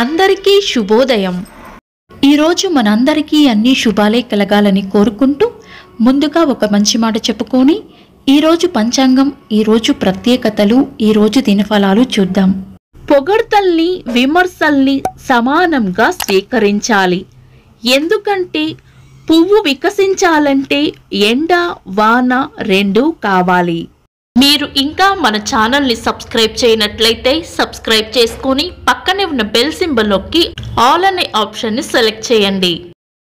అందరికీ శుభోదయం. ఈరోజు మనందరికీ అన్ని శుభాలే కలగాలని కోరుకుంటూ ముందుగా ఒక మంచి మాట చెప్పుకొని ఈరోజు పంచాంగం, ఈరోజు ప్రత్యేకతలు, ఈరోజు దినఫలాలు చూద్దాం. పొగడ్తల్ని, విమర్శల్ని సమానంగా స్వీకరించాలి. ఎందుకంటే పువ్వు వికసించాలంటే ఎండ, వాన రెండూ కావాలి. మీరు ఇంకా మన ఛానల్ని సబ్స్క్రైబ్ చేయనట్లయితే సబ్స్క్రైబ్ చేసుకొని పక్కనే ఉన్న బెల్ సింబల్ నొక్కి ఆల్ అనే ఆప్షన్ని సెలెక్ట్ చేయండి.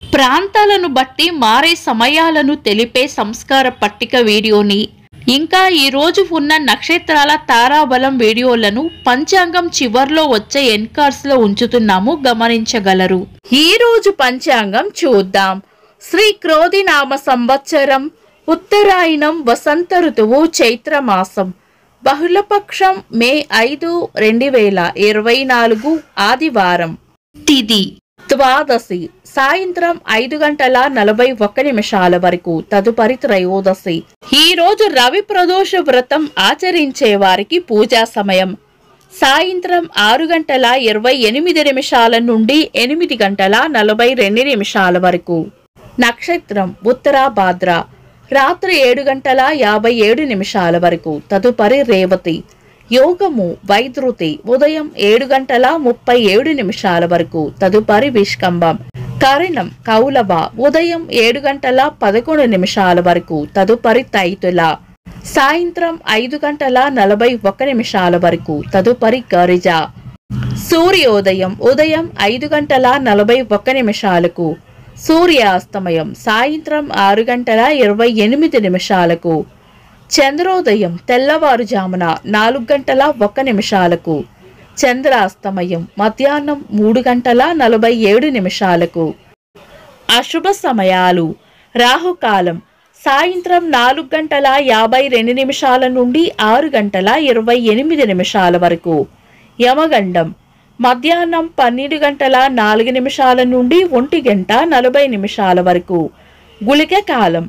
ప్రాంతాలను బట్టి మారే సమయాలను తెలిపే సంస్కార పట్టిక వీడియోని, ఇంకా ఈరోజు ఉన్న నక్షత్రాల తారాబలం వీడియోలను పంచాంగం చివర్లో వచ్చే ఎన్కార్స్లో ఉంచుతున్నాము, గమనించగలరు. ఈరోజు పంచాంగం చూద్దాం. శ్రీ క్రోధినామ సంవత్సరం, ఉత్తరాయణం, వసంత ఋతువు, చైత్రమాసం, బహుళపక్షం, మే 5, 2024, ఆదివారం. తిథి ద్వాదశి, సాయంత్రం 5:41 వరకు, తదుపరి త్రయోదశి. ఈ రోజు రవి ప్రదోష వ్రతం ఆచరించే వారికి పూజా సమయం సాయంత్రం 6:28 నుండి 8:42 వరకు. నక్షత్రం ఉత్తరాభాద్ర, రాత్రి 7:57 వరకు, తదుపరి రేవతి. యోగము వైద్రుతి, ఉదయం 7:37 వరకు, తదుపరి విష్కంభం. కరణం కౌలవ, ఉదయం 7:11 వరకు, తదుపరి తైతుల. సాయంత్రం 5:41 వరకు, తదుపరి గరిజ. సూర్యోదయం ఉదయం 5:41, సూర్యాస్తమయం సాయంత్రం 6:28. చంద్రోదయం తెల్లవారుజామున 4:01, చంద్రాస్తమయం మధ్యాహ్నం 3:47. అశుభ సమయాలు: రాహుకాలం సాయంత్రం 4:52 నుండి 6:28 వరకు, యమగండం మధ్యాహ్నం 12:04 నుండి 1:40 వరకు, గుళిక కాలం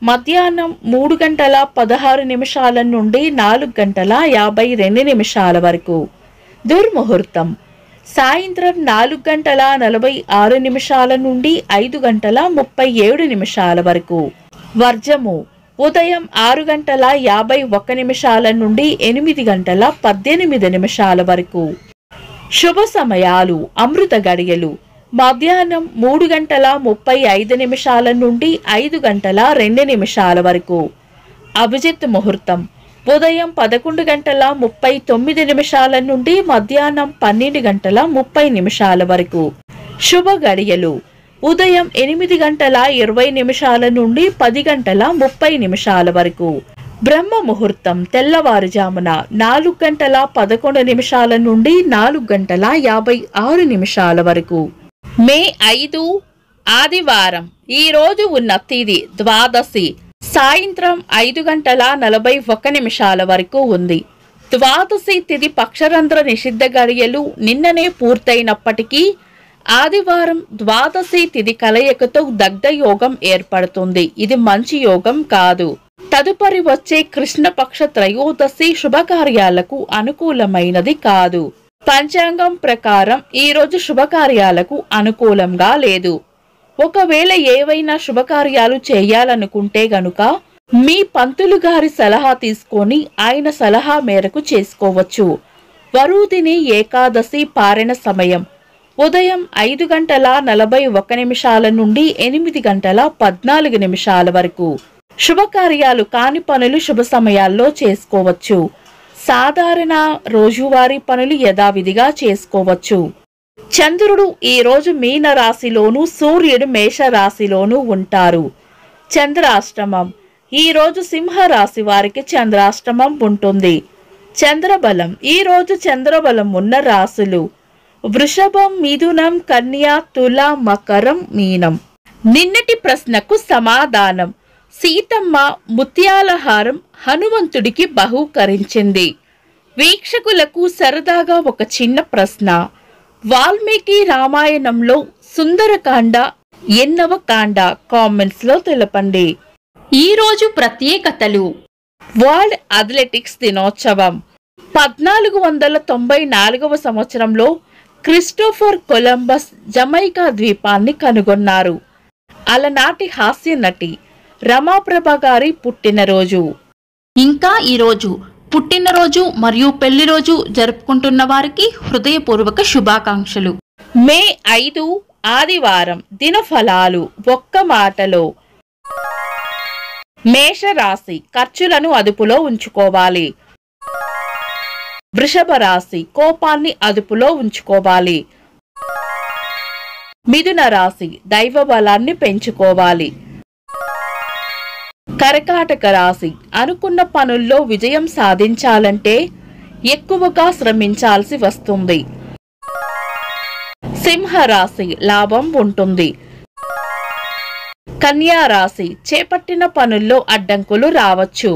మధ్యాహ్నం 3:16 నుండి 4:52 వరకు. దుర్ముహూర్తం సాయంత్రం 4:46 నుండి 5:37 వరకు. వర్జము ఉదయం 6:51 నుండి 8:18 వరకు. శుభ సమయాలు: అమృత గడియలు మధ్యాహ్నం 3:35 నుండి 5:02 వరకు. అభిజిత్ ముహూర్తం ఉదయం 11:39 నుండి మధ్యాహ్నం 12:30 వరకు. శుభ గడియలు ఉదయం 8:20 నుండి 10:30 వరకు. బ్రహ్మ ముహూర్తం తెల్లవారుజామున 4:11 నుండి 4:56 వరకు. మే 5, ఆదివారం. ఈ రోజు ఉన్న తిథి ద్వాదశి, సాయంత్రం 5:41 వరకు ఉంది. ద్వాదశి తిథి పక్షరంధ్ర నిషిద్ధ గడియలు నిన్ననే పూర్తయినప్పటికీ ఆదివారం ద్వాదశి తిథి కలయికతో దగ్ధ యోగం ఏర్పడుతుంది. ఇది మంచి యోగం కాదు. తదుపరి వచ్చే కృష్ణపక్ష త్రయోదశి శుభకార్యాలకు అనుకూలమైనది కాదు. పంచాంగం ప్రకారం ఈ రోజు శుభకార్యాలకు అనుకూలంగా లేదు. ఒకవేళ ఏవైనా శుభకార్యాలు చేయాలనుకుంటే గనుక మీ పంతులు గారి సలహా తీసుకొని ఆయన సలహా మేరకు చేసుకోవచ్చు. వరుదిని ఏకాదశి పారణ సమయం ఉదయం 5:41 నుండి 8:14 వరకు. శుభకార్యాలు కాని పనులు శుభ సమయాల్లో చేసుకోవచ్చు. సాధారణ రోజువారీ పనులు యథావిధిగా చేసుకోవచ్చు. చంద్రుడు ఈ రోజు మీన రాశిలోను, సూర్యుడు మేష రాశిలోను ఉంటారు. చంద్రాష్టమం ఈ రోజు సింహ రాశి వారికి చంద్రాష్టమం ఉంటుంది. చంద్రబలం ఈ రోజు చంద్రబలం ఉన్న రాశులు వృషభం, మిథునం, కన్యా, తుల, మకరం, మీనం. నిన్నటి ప్రశ్నకు సమాధానం: సీతమ్మ ముత్యాలహారం హనుమంతుడికి బహూకరించింది. వీక్షకులకు సరదాగా ఒక చిన్న ప్రశ్న: వాల్మీకి రామాయణంలో సుందరకాండ ఎన్నవ కాండ? కామెంట్స్ లో తెలపండి. ఈరోజు ప్రత్యేకతలు: వరల్డ్ అథ్లెటిక్స్ దినోత్సవం 1494 సంవత్సరంలో క్రిస్టోఫర్ కొలంబస్ జమైకా ద్వీపాన్ని కనుగొన్నారు. అలనాటి హాస్య నటి రమాప్రభ గారి పుట్టినరోజు. ఇంకా ఈరోజు పుట్టినరోజు మరియు పెళ్లి రోజు జరుపుకుంటున్న వారికి హృదయపూర్వక శుభాకాంక్షలు. మే 5 ఆదివారం. దినఫలాలు ఒక్క మాటలో. మేషరాశి ఖర్చులను అదుపులో ఉంచుకోవాలి. వృషభ రాశి కోపాన్ని అదుపులో ఉంచుకోవాలి. మిథున రాశి దైవ బలాన్ని పెంచుకోవాలి. కర్కాటక రాశి అనుకున్న పనుల్లో విజయం సాధించాలంటే ఎక్కువగా శ్రమించాల్సి వస్తుంది. సింహరాశి లాభం ఉంటుంది. కన్యా రాశి చేపట్టిన పనుల్లో అడ్డంకులు రావచ్చు.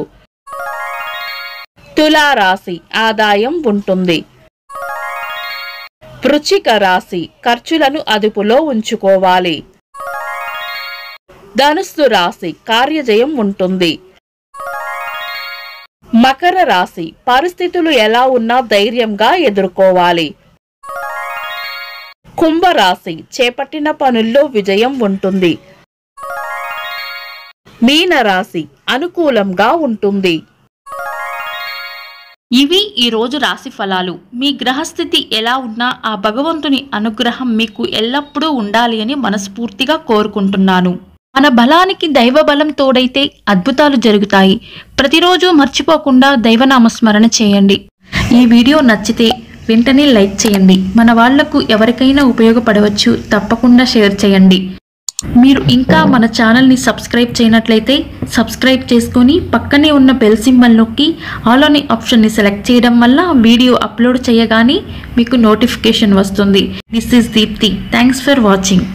తులారాశి ఆదాయం ఉంటుంది. వృశ్చిక రాశి ఖర్చులను అదుపులో ఉంచుకోవాలి. ధనుస్సు రాశి కార్యజయం ఉంటుంది. మకర రాశి పరిస్థితులు ఎలా ఉన్నా ధైర్యంగా ఎదుర్కోవాలి. కుంభరాశి చేపట్టిన పనుల్లో విజయం ఉంటుంది. మీనరాశి అనుకూలంగా ఉంటుంది. ఇవి ఈరోజు రాశి ఫలాలు. మీ గ్రహస్థితి ఎలా ఉన్నా ఆ భగవంతుని అనుగ్రహం మీకు ఎల్లప్పుడూ ఉండాలి అని మనస్ఫూర్తిగా కోరుకుంటున్నాను. మన బలానికి దైవ బలం తోడైతే అద్భుతాలు జరుగుతాయి. ప్రతిరోజు మర్చిపోకుండా దైవనామస్మరణ చేయండి. ఈ వీడియో నచ్చితే వెంటనే లైక్ చేయండి. మన వాళ్లకు ఎవరికైనా ఉపయోగపడవచ్చు. తప్పకుండా షేర్ చేయండి. మీరు ఇంకా మన ఛానల్ని సబ్స్క్రైబ్ చేయనట్లయితే సబ్స్క్రైబ్ చేసుకొని పక్కనే ఉన్న బెల్ సింబల్ నొక్కి ఆల్ అనే ఆప్షన్ని సెలెక్ట్ చేయడం వల్ల వీడియో అప్లోడ్ చేయగానే మీకు నోటిఫికేషన్ వస్తుంది. This is Deepti. Thanks for watching.